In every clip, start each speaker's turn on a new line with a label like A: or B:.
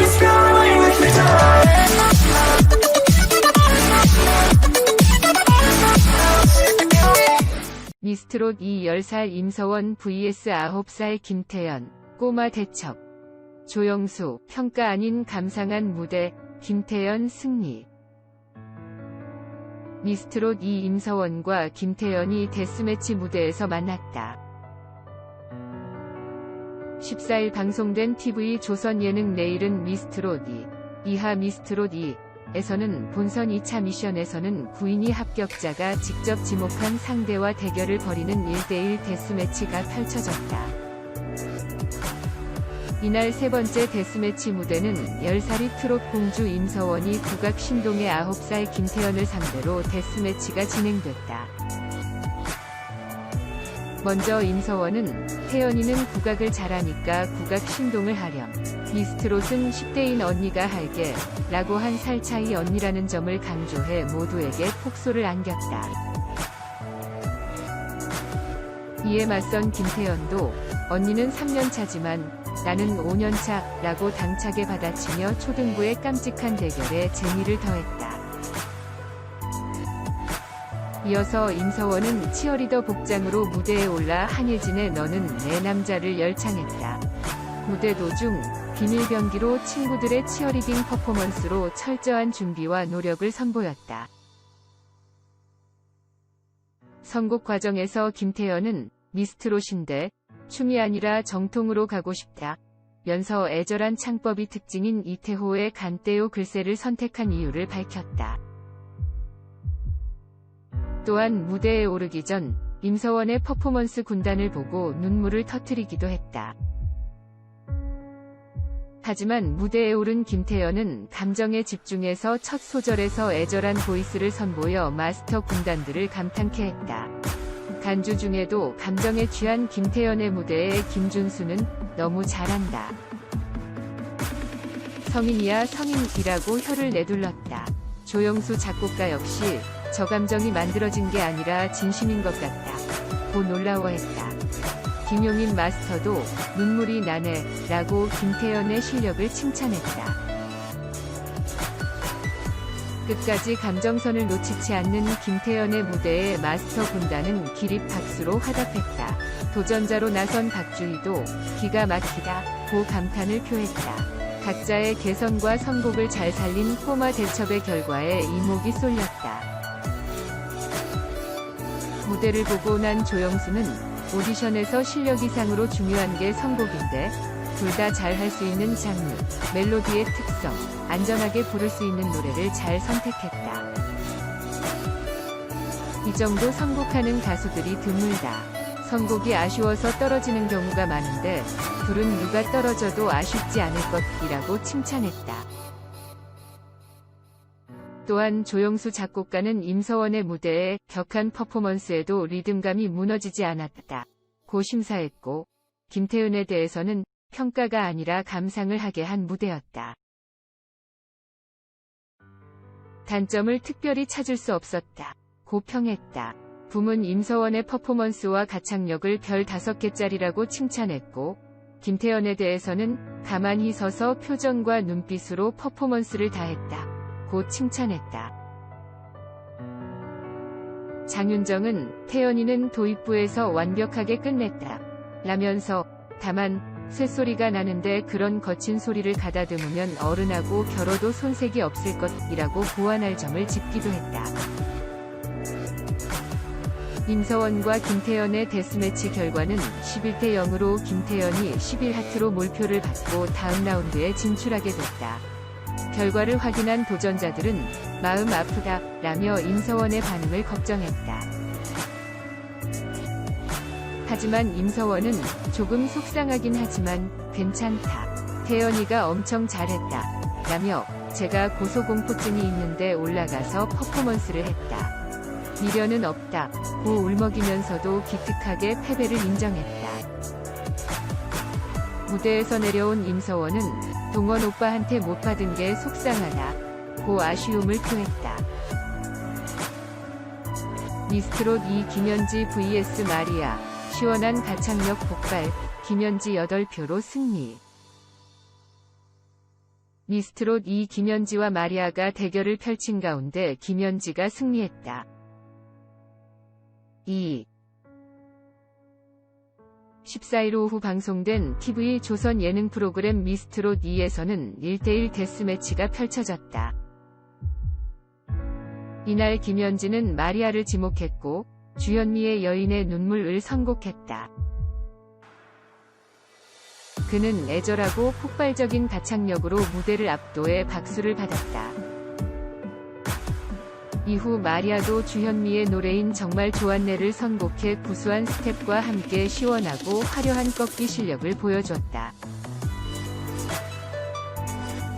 A: She's going with the tide.
B: 미스트롯 10살 임서원 vs 9살 김태연, 꼬마 대첩. 조영수, 평가 아닌 감상한 무대, 김태연 승리. 미스트롯 2 임서원과 김태연이 데스매치 무대에서 만났다. 14일 방송된 TV 조선 예능 내일은 미스트롯 2, 이하 미스트롯 2에서는 본선 2차 미션에서는 9인이 합격자가 직접 지목한 상대와 대결을 벌이는 1대1 데스매치가 펼쳐졌다. 이날 세 번째 데스매치 무대는 10살이 트롯 공주 임서원이 국악 신동의 9살 김태연을 상대로 데스매치가 진행됐다. 먼저 임서원은 태연이는 국악을 잘하니까 국악 신동을 하렴. 미스트롯은 10대인 언니가 할게 라고 한 살 차이 언니라는 점을 강조해 모두에게 폭소를 안겼다. 이에 맞선 김태연도 언니는 3년차지만 나는 5년차 라고 당차게 받아치며 초등부의 깜찍한 대결에 재미를 더했다. 이어서 임서원은 치어리더 복장으로 무대에 올라 한예진의 너는 내 남자를 열창했다. 무대 도중 비밀병기로 친구들의 치어리딩 퍼포먼스로 철저한 준비와 노력을 선보였다. 선곡 과정에서 김태연은 미스트롯인데 춤이 아니라 정통으로 가고 싶다 면서 애절한 창법이 특징인 이태호의 간떼요 글쎄를 선택한 이유를 밝혔다. 또한 무대에 오르기 전 임서원의 퍼포먼스 군단을 보고 눈물을 터뜨리기도 했다. 하지만 무대에 오른 김태연은 감정에 집중해서 첫 소절에서 애절한 보이스를 선보여 마스터 군단들을 감탄케 했다. 간주 중에도 감정에 취한 김태연의 무대에 김준수는 너무 잘한다. 성인이야 성인이라고 혀를 내둘렀다. 조영수 작곡가 역시 저 감정이 만들어진 게 아니라 진심인 것 같다 고 놀라워했다. 김용인 마스터도 눈물이 나네 라고 김태연의 실력을 칭찬했다. 끝까지 감정선을 놓치지 않는 김태연의 무대에 마스터 군단은 기립 박수로 화답했다. 도전자로 나선 박주희도 기가 막히다 고 감탄을 표했다. 각자의 개성과 선곡을 잘 살린 꼬마 대첩의 결과에 이목이 쏠렸다. 무대를 보고 난 조영수는 오디션에서 실력 이상으로 중요한 게 선곡인데 둘 다 잘 할 수 있는 장르, 멜로디의 특성, 안전하게 부를 수 있는 노래를 잘 선택했다. 이 정도 선곡하는 가수들이 드물다. 선곡이 아쉬워서 떨어지는 경우가 많은데 둘은 누가 떨어져도 아쉽지 않을 것이라고 칭찬했다. 또한 조영수 작곡가는 임서원의 무대에 격한 퍼포먼스에도 리듬감이 무너지지 않았다 고 심사했고 김태연에 대해서는 평가가 아니라 감상을 하게 한 무대였다. 단점을 특별히 찾을 수 없었다 고 평했다. 붐은 임서원의 퍼포먼스와 가창력을 별 5개짜리라고 칭찬했고 김태연에 대해서는 가만히 서서 표정과 눈빛으로 퍼포먼스를 다했다 고 칭찬했다. 장윤정은 태연이는 도입부에서 완벽하게 끝냈다 라면서 다만 쇳소리가 나는데 그런 거친 소리를 가다듬으면 어른하고 결어도 손색이 없을 것이라고 보완할 점을 짚기도 했다. 임서원과 김태연의 데스매치 결과는 11대 0으로 김태연이 11하트로 몰표를 받고 다음 라운드에 진출하게 됐다. 결과를 확인한 도전자들은 마음 아프다 라며 임서원의 반응을 걱정했다. 하지만 임서원은 조금 속상하긴 하지만 괜찮다. 태연이가 엄청 잘했다 라며 제가 고소공포증이 있는데 올라가서 퍼포먼스를 했다. 미련은 없다 고 울먹이면서도 기특하게 패배를 인정했다. 무대에서 내려온 임서원은 동원 오빠한테 못 받은 게 속상하다 고 아쉬움을 표했다. 미스트롯 2 김연지 vs 마리아 시원한 가창력 폭발 김연지 8표로 승리. 미스트롯 2 김연지와 마리아가 대결을 펼친 가운데 김연지가 승리했다. 2. 14일 오후 방송된 TV 조선 예능 프로그램 미스트롯 2에서는 1대1 데스매치가 펼쳐졌다. 이날 김연지는 마리아를 지목했고 주현미의 여인의 눈물을 선곡했다. 그는 애절하고 폭발적인 가창력으로 무대를 압도해 박수를 받았다. 이후 마리아도 주현미의 노래인 정말 좋았네를 선곡해 구수한 스텝과 함께 시원하고 화려한 꺾기 실력을 보여줬다.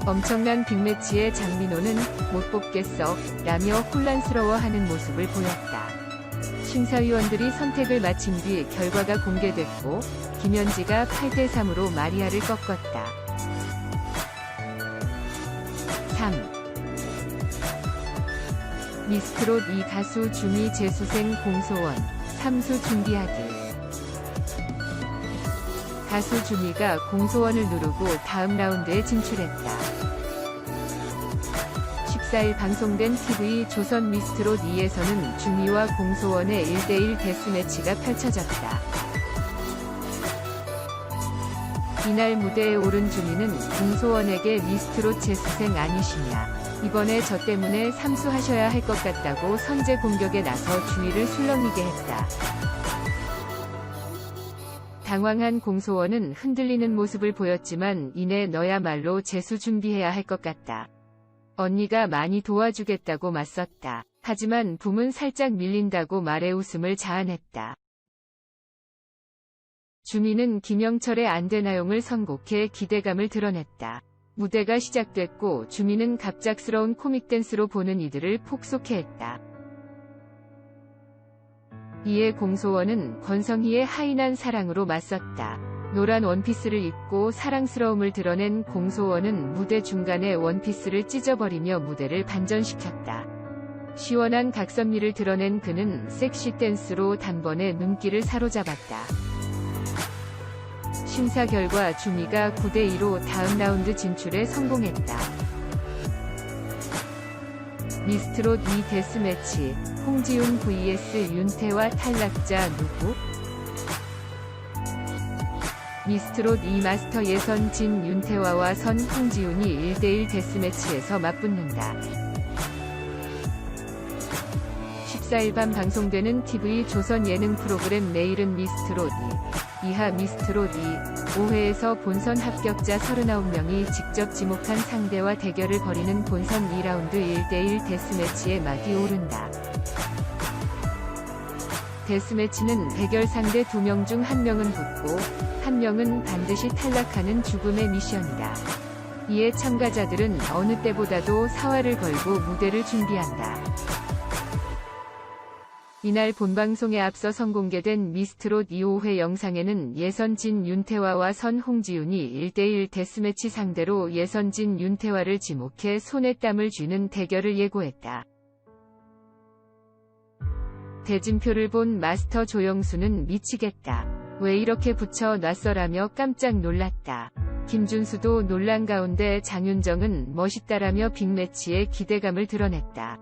B: 엄청난 빅매치에 장민호는 못 뽑겠어 라며 혼란스러워하는 모습을 보였다. 심사위원들이 선택을 마친 뒤 결과가 공개됐고 김연지가 8대3으로 마리아를 꺾었다. 3. 미스트롯 2 가수 주미 재수생 공소원, 3수 준비하기. 가수 주미가 공소원을 누르고 다음 라운드에 진출했다. 14일 방송된 TV 조선 미스트롯 2에서는 주미와 공소원의 1대1 데스매치가 펼쳐졌다. 이날 무대에 오른 주미는 공소원에게 미스트롯 재수생 아니시냐. 이번에 저 때문에 삼수하셔야 할 것 같다고 선제 공격에 나서 주위를 술렁이게 했다. 당황한 공소원은 흔들리는 모습을 보였지만 이내 너야말로 재수 준비해야 할 것 같다. 언니가 많이 도와주겠다고 맞섰다. 하지만 붐은 살짝 밀린다고 말해 웃음을 자아냈다. 주미는 김영철의 안되나용을 선곡해 기대감을 드러냈다. 무대가 시작됐고 주미는 갑작스러운 코믹 댄스로 보는 이들을 폭소케 했다. 이에 공소원은 권성희의 하인한 사랑으로 맞섰다. 노란 원피스를 입고 사랑스러움을 드러낸 공소원은 무대 중간에 원피스를 찢어버리며 무대를 반전시켰다. 시원한 각선미를 드러낸 그는 섹시 댄스로 단번에 눈길을 사로잡았다. 심사 결과 주미가 9대2로 다음 라운드 진출에 성공했다. 미스트롯 2 데스매치, 홍지윤 vs 윤태와 탈락자 누구? 미스트롯 2 마스터 예선 진 윤태화와 선 홍지윤이 1대1 데스매치에서 맞붙는다. 14일 밤 방송되는 TV 조선 예능 프로그램 내일은 미스트롯 2, 이하 미스트롯 2, 5회에서 본선 합격자 39명이 직접 지목한 상대와 대결을 벌이는 본선 2라운드 1대1 데스매치에 막이 오른다. 데스매치는 대결 상대 2명 중 1명은 붙고 1명은 반드시 탈락하는 죽음의 미션이다. 이에 참가자들은 어느 때보다도 사활을 걸고 무대를 준비한다. 이날 본방송에 앞서 선공개된 미스트롯 2호 영상에는 예선진 윤태화와 선 홍지윤이 1대1 데스매치 상대로 예선진 윤태화를 지목해 손에 땀을 쥐는 대결을 예고했다. 대진표를 본 마스터 조영수는 미치겠다. 왜 이렇게 붙여놨어라며 깜짝 놀랐다. 김준수도 논란 가운데 장윤정은 멋있다라며 빅매치에 기대감을 드러냈다.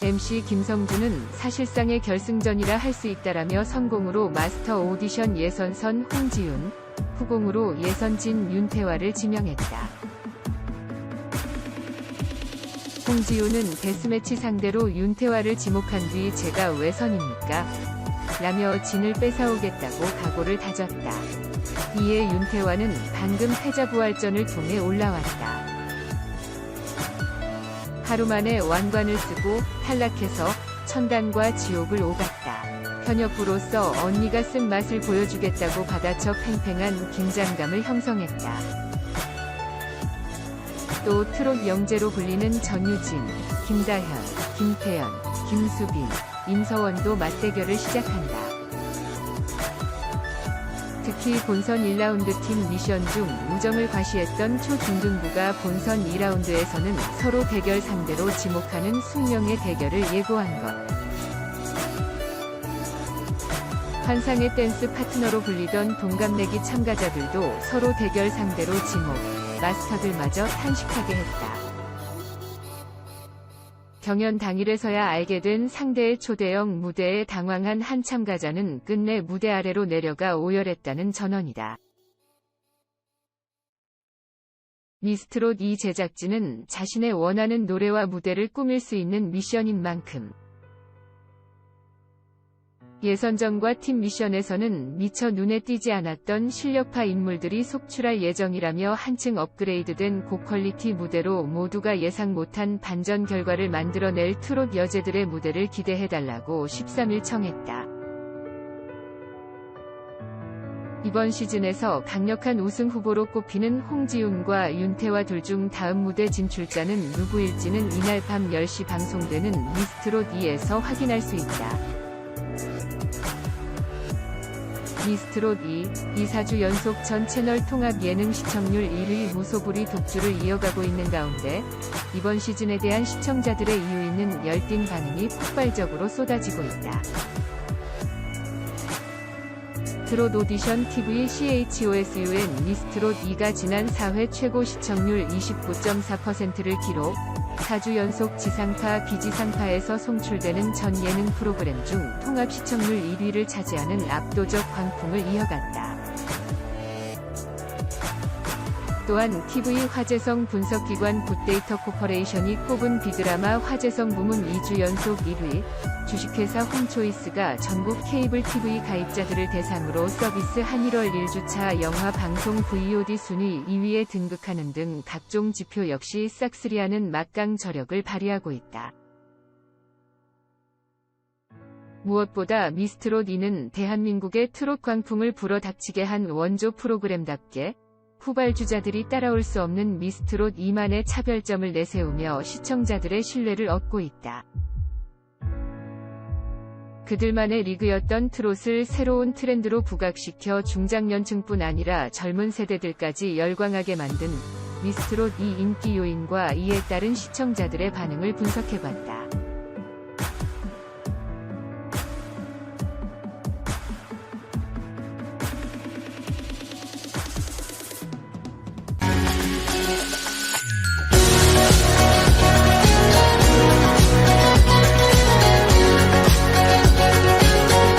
B: MC 김성준은 사실상의 결승전이라 할 수 있다라며 선공으로 마스터 오디션 예선선 홍지윤, 후공으로 예선진 윤태화를 지명했다. 홍지윤은 데스매치 상대로 윤태화를 지목한 뒤 제가 왜 선입니까? 라며 진을 뺏어오겠다고 각오를 다졌다. 이에 윤태화는 방금 패자부활전을 통해 올라왔다. 하루 만에 완관을 쓰고 탈락해서 천당과 지옥을 오갔다. 현역부로서 언니가 쓴 맛을 보여주겠다고 받아쳐 팽팽한 긴장감을 형성했다. 또 트롯 영재로 불리는 전유진, 김다현, 김태연, 김수빈, 임서원도 맞대결을 시작한다. 특히 본선 1라운드 팀 미션 중 우정을 과시했던 초중등부가 본선 2라운드에서는 서로 대결 상대로 지목하는 숙명의 대결을 예고한 것. 환상의 댄스 파트너로 불리던 동갑내기 참가자들도 서로 대결 상대로 지목, 마스터들마저 탄식하게 했다. 경연 당일에서야 알게 된 상대의 초대형 무대에 당황한 한 참가자는 끝내 무대 아래로 내려가 오열했다는 전언이다. 미스트롯 2 제작진은 자신의 원하는 노래와 무대를 꾸밀 수 있는 미션인 만큼 예선전과 팀 미션에서는 미처 눈에 띄지 않았던 실력파 인물들이 속출할 예정이라며 한층 업그레이드된 고퀄리티 무대로 모두가 예상 못한 반전 결과를 만들어낼 트롯 여제들의 무대를 기대해달라고 13일 청했다. 이번 시즌에서 강력한 우승 후보로 꼽히는 홍지윤과 윤태와 둘 중 다음 무대 진출자는 누구일지는 이날 밤 10시 방송되는 미스트롯 2에서 확인할 수 있다. 미스트롯 2, 4주 연속 전 채널 통합 예능 시청률 1위 무소불위 독주를 이어가고 있는 가운데 이번 시즌에 대한 시청자들의 이유 있는 열띤 반응이 폭발적으로 쏟아지고 있다. 트롯 오디션 TV CHOSUN 미스트롯 2가 지난 4회 최고 시청률 29.4%를 기록, 4주 연속 지상파 비지상파에서 송출되는 전 예능 프로그램 중 통합 시청률 1위를 차지하는 압도적 광풍을 이어갔다. 또한 TV 화제성 분석기관 굿데이터 코퍼레이션이 꼽은 비드라마 화제성 부문 2주 연속 1위, 주식회사 홈초이스가 전국 케이블 TV 가입자들을 대상으로 서비스한 1월 1주차 영화 방송 VOD 순위 2위에 등극하는 등 각종 지표 역시 싹쓸이하는 막강 저력을 발휘하고 있다. 무엇보다 미스트롯 2는 대한민국의 트롯 광풍을 불어닥치게 한 원조 프로그램답게 후발주자들이 따라올 수 없는 미스트롯 2만의 차별점을 내세우며 시청자들의 신뢰를 얻고 있다. 그들만의 리그였던 트롯을 새로운 트렌드로 부각시켜 중장년층뿐 아니라 젊은 세대들까지 열광하게 만든 미스트롯 2 인기 요인과 이에 따른 시청자들의 반응을 분석해봤다.